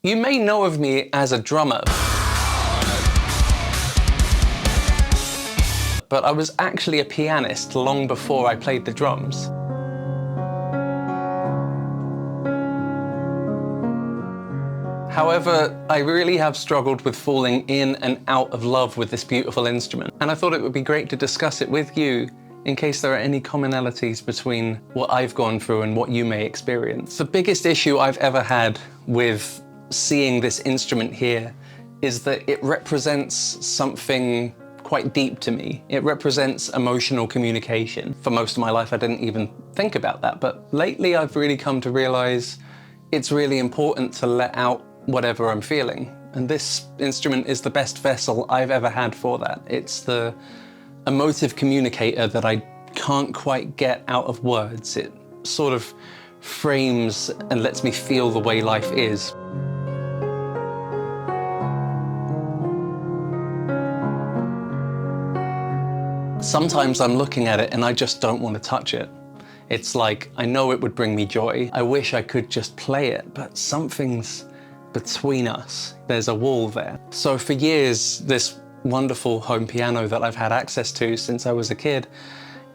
You may know of me as a drummer, but I was actually a pianist long before I played the drums. However, I really have struggled with falling in and out of love with this beautiful instrument, and I thought it would be great to discuss it with you in case there are any commonalities between what I've gone through and what you may experience. The biggest issue I've ever had with seeing this instrument here is that it represents something quite deep to me. It represents emotional communication. For most of my life, I didn't even think about that, but lately I've really come to realize it's really important to let out whatever I'm feeling. And this instrument is the best vessel I've ever had for that. It's the emotive communicator that I can't quite get out of words. It sort of frames and lets me feel the way life is. Sometimes I'm looking at it and I just don't want to touch it. It's like, I know it would bring me joy. I wish I could just play it, but something's between us. There's a wall there. So for years, this wonderful home piano that I've had access to since I was a kid,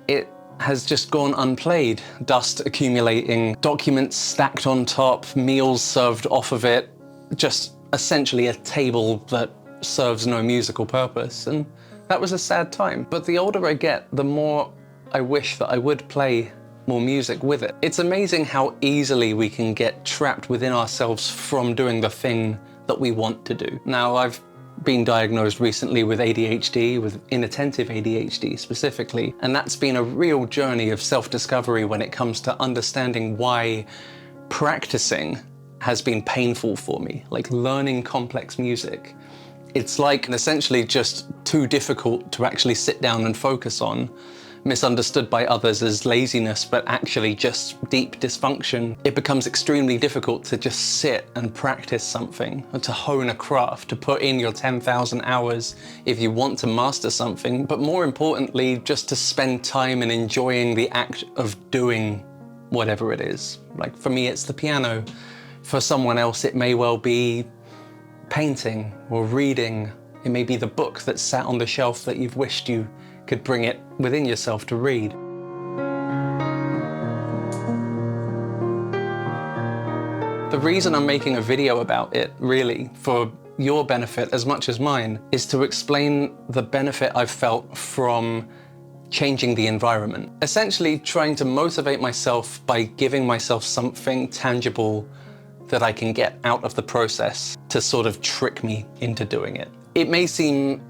it has just gone unplayed. Dust accumulating, documents stacked on top, meals served off of it, just essentially a table that serves no musical purpose. And that was a sad time. But the older I get, the more I wish that I would play more music with it. It's amazing how easily we can get trapped within ourselves from doing the thing that we want to do. Now, I've been diagnosed recently with ADHD, with inattentive ADHD specifically, and that's been a real journey of self-discovery when it comes to understanding why practicing has been painful for me, like learning complex music. It's like essentially just too difficult to actually sit down and focus on, misunderstood by others as laziness, but actually just deep dysfunction. It becomes extremely difficult to just sit and practice something, or to hone a craft, to put in your 10,000 hours if you want to master something, but more importantly, just to spend time in enjoying the act of doing whatever it is. Like for me, it's the piano. For someone else, it may well be painting or reading. It may be the book that's sat on the shelf that you've wished you could bring it within yourself to read. The reason I'm making a video about it, really, for your benefit as much as mine, is to explain the benefit I've felt from changing the environment. Essentially trying to motivate myself by giving myself something tangible that I can get out of the process to sort of trick me into doing it. It may seem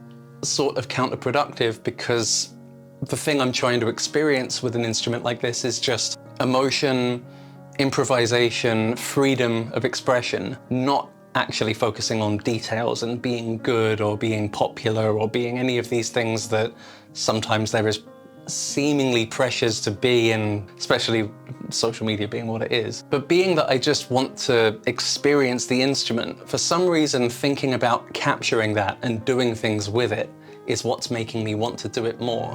sort of counterproductive because the thing I'm trying to experience with an instrument like this is just emotion, improvisation, freedom of expression, not actually focusing on details and being good or being popular or being any of these things that sometimes there is seemingly pressures to be, and especially social media being what it is. But being that I just want to experience the instrument, for some reason thinking about capturing that and doing things with it is what's making me want to do it more.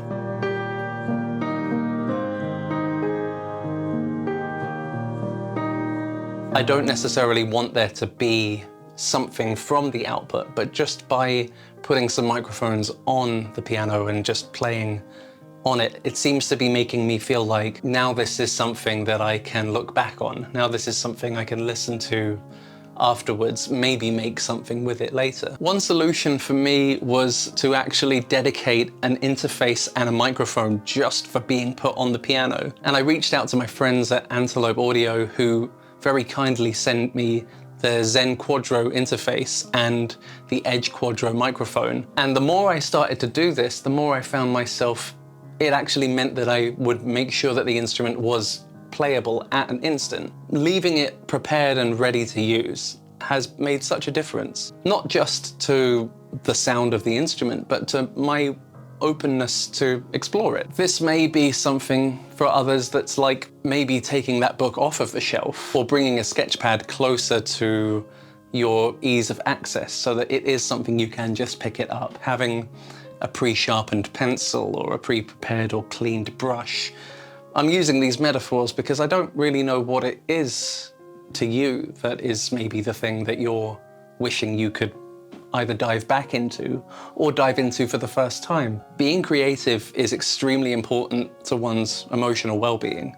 I don't necessarily want there to be something from the output, but just by putting some microphones on the piano and just playing on it, it seems to be making me feel like now this is something that I can look back on. Now this is something I can listen to afterwards, maybe make something with it later. One solution for me was to actually dedicate an interface and a microphone just for being put on the piano. And I reached out to my friends at Antelope Audio, who very kindly sent me the Zen Quadro interface and the Edge Quadro microphone. And the more I started to do this, the more I found myself, it actually meant that I would make sure that the instrument was playable at an instant. Leaving it prepared and ready to use has made such a difference. Not just to the sound of the instrument, but to my openness to explore it. This may be something for others that's like maybe taking that book off of the shelf or bringing a sketchpad closer to your ease of access so that it is something you can just pick it up. Having a pre-sharpened pencil or a pre-prepared or cleaned brush. I'm using these metaphors because I don't really know what it is to you that is maybe the thing that you're wishing you could either dive back into or dive into for the first time. Being creative is extremely important to one's emotional well-being.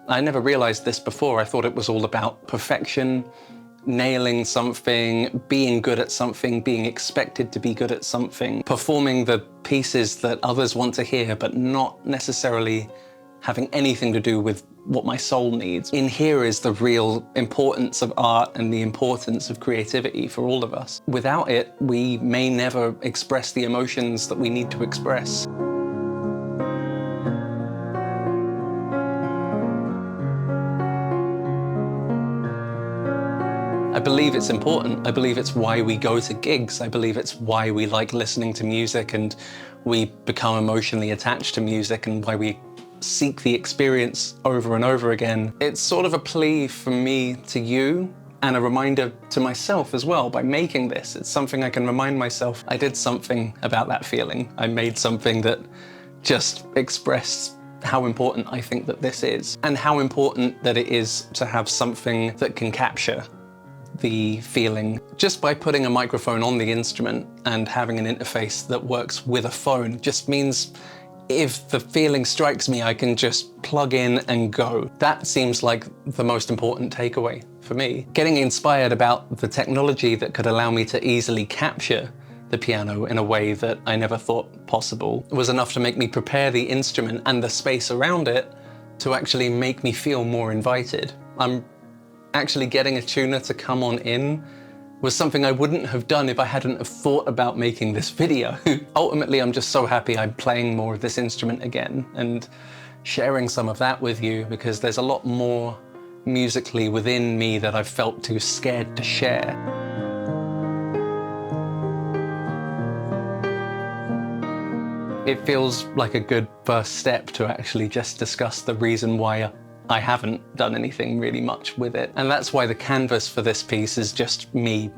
I never realized this before. I thought it was all about perfection, nailing something, being good at something, being expected to be good at something, performing the pieces that others want to hear, but not necessarily having anything to do with what my soul needs. In here is the real importance of art and the importance of creativity for all of us. Without it, we may never express the emotions that we need to express. I believe it's important. I believe it's why we go to gigs. I believe it's why we like listening to music and we become emotionally attached to music, and why we seek the experience over and over again. It's sort of a plea from me to you, and a reminder to myself as well. By making this, it's something I can remind myself I did something about that feeling. I made something that just expressed how important I think that this is, and how important that it is to have something that can capture the feeling. Just by putting a microphone on the instrument and having an interface that works with a phone just means if the feeling strikes me, I can just plug in and go. That seems like the most important takeaway for me. Getting inspired about the technology that could allow me to easily capture the piano in a way that I never thought possible was enough to make me prepare the instrument and the space around it to actually make me feel more invited. Actually getting a tuner to come on in was something I wouldn't have done if I hadn't have thought about making this video. Ultimately, I'm just so happy I'm playing more of this instrument again and sharing some of that with you, because there's a lot more musically within me that I've felt too scared to share. It feels like a good first step to actually just discuss the reason why I haven't done anything really much with it. And that's why the canvas for this piece is just me,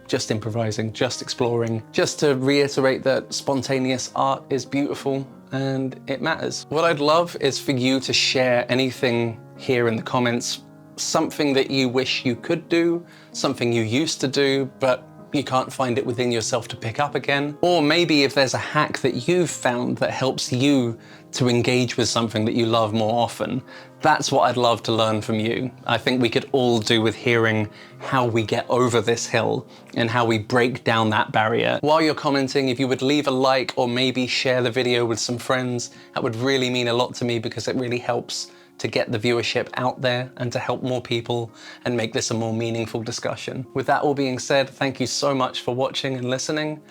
just improvising, just exploring, just to reiterate that spontaneous art is beautiful and it matters. What I'd love is for you to share anything here in the comments, something that you wish you could do, something you used to do, but you can't find it within yourself to pick up again. Or maybe if there's a hack that you've found that helps you to engage with something that you love more often, that's what I'd love to learn from you. I think we could all do with hearing how we get over this hill and how we break down that barrier. While you're commenting, if you would leave a like or maybe share the video with some friends, that would really mean a lot to me, because it really helps to get the viewership out there and to help more people and make this a more meaningful discussion. With that all being said, thank you so much for watching and listening,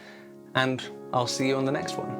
and I'll see you on the next one.